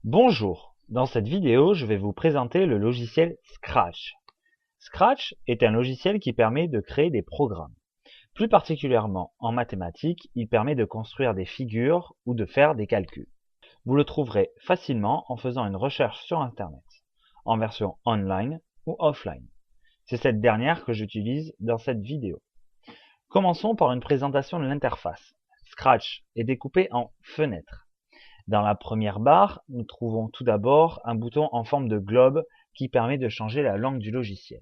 Bonjour, dans cette vidéo, je vais vous présenter le logiciel Scratch. Scratch est un logiciel qui permet de créer des programmes. Plus particulièrement en mathématiques, il permet de construire des figures ou de faire des calculs. Vous le trouverez facilement en faisant une recherche sur Internet, en version online ou offline. C'est cette dernière que j'utilise dans cette vidéo. Commençons par une présentation de l'interface. Scratch est découpé en fenêtres. Dans la première barre, nous trouvons tout d'abord un bouton en forme de globe qui permet de changer la langue du logiciel.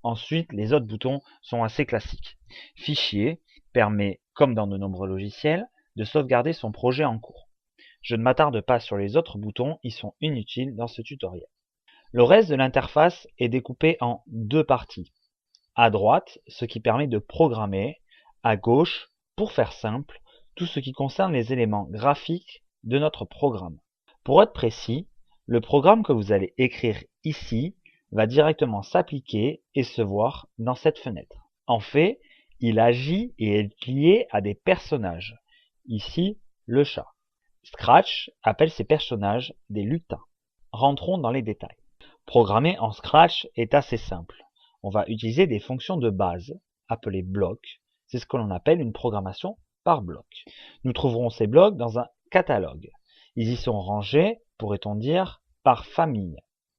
Ensuite, les autres boutons sont assez classiques. Fichier permet, comme dans de nombreux logiciels, de sauvegarder son projet en cours. Je ne m'attarde pas sur les autres boutons, ils sont inutiles dans ce tutoriel. Le reste de l'interface est découpé en deux parties. À droite, ce qui permet de programmer. À gauche, pour faire simple, tout ce qui concerne les éléments graphiques de notre programme. Pour être précis, le programme que vous allez écrire ici va directement s'appliquer et se voir dans cette fenêtre. En fait, il agit et est lié à des personnages. Ici, le chat. Scratch appelle ces personnages des lutins. Rentrons dans les détails. Programmer en Scratch est assez simple. On va utiliser des fonctions de base, appelées blocs. C'est ce que l'on appelle une programmation par bloc. Nous trouverons ces blocs dans un catalogue. Ils y sont rangés, pourrait-on dire, par famille.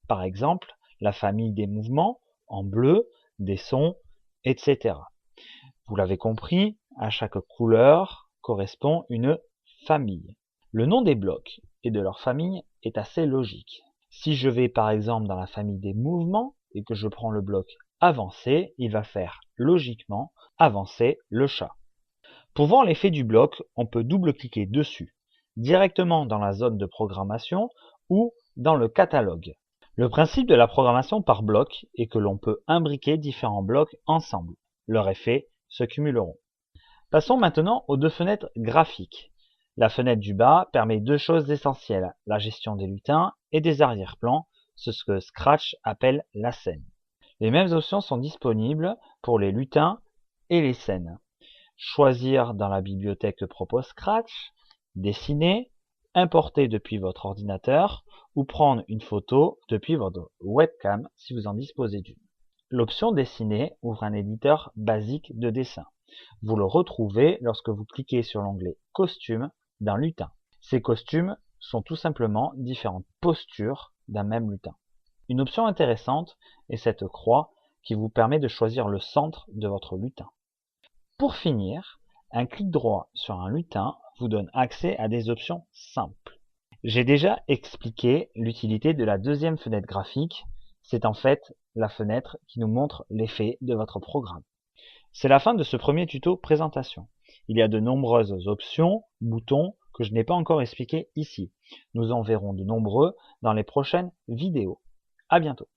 Par exemple, la famille des mouvements, en bleu, des sons, etc. Vous l'avez compris, à chaque couleur correspond une famille. Le nom des blocs et de leur famille est assez logique. Si je vais par exemple dans la famille des mouvements et que je prends le bloc avancer, il va faire logiquement avancer le chat. Pour voir l'effet du bloc, on peut double-cliquer dessus, directement dans la zone de programmation ou dans le catalogue. Le principe de la programmation par bloc est que l'on peut imbriquer différents blocs ensemble. Leurs effets se cumuleront. Passons maintenant aux deux fenêtres graphiques. La fenêtre du bas permet deux choses essentielles, la gestion des lutins et des arrière-plans, ce que Scratch appelle la scène. Les mêmes options sont disponibles pour les lutins et les scènes. Choisir dans la bibliothèque que propose Scratch, dessiner, importer depuis votre ordinateur ou prendre une photo depuis votre webcam si vous en disposez d'une. L'option dessiner ouvre un éditeur basique de dessin. Vous le retrouvez lorsque vous cliquez sur l'onglet costume d'un lutin. Ces costumes sont tout simplement différentes postures d'un même lutin. Une option intéressante est cette croix qui vous permet de choisir le centre de votre lutin. Pour finir, un clic droit sur un lutin vous donne accès à des options simples. J'ai déjà expliqué l'utilité de la deuxième fenêtre graphique. C'est en fait la fenêtre qui nous montre l'effet de votre programme. C'est la fin de ce premier tuto présentation. Il y a de nombreuses options, boutons, que je n'ai pas encore expliqué ici. Nous en verrons de nombreux dans les prochaines vidéos. À bientôt.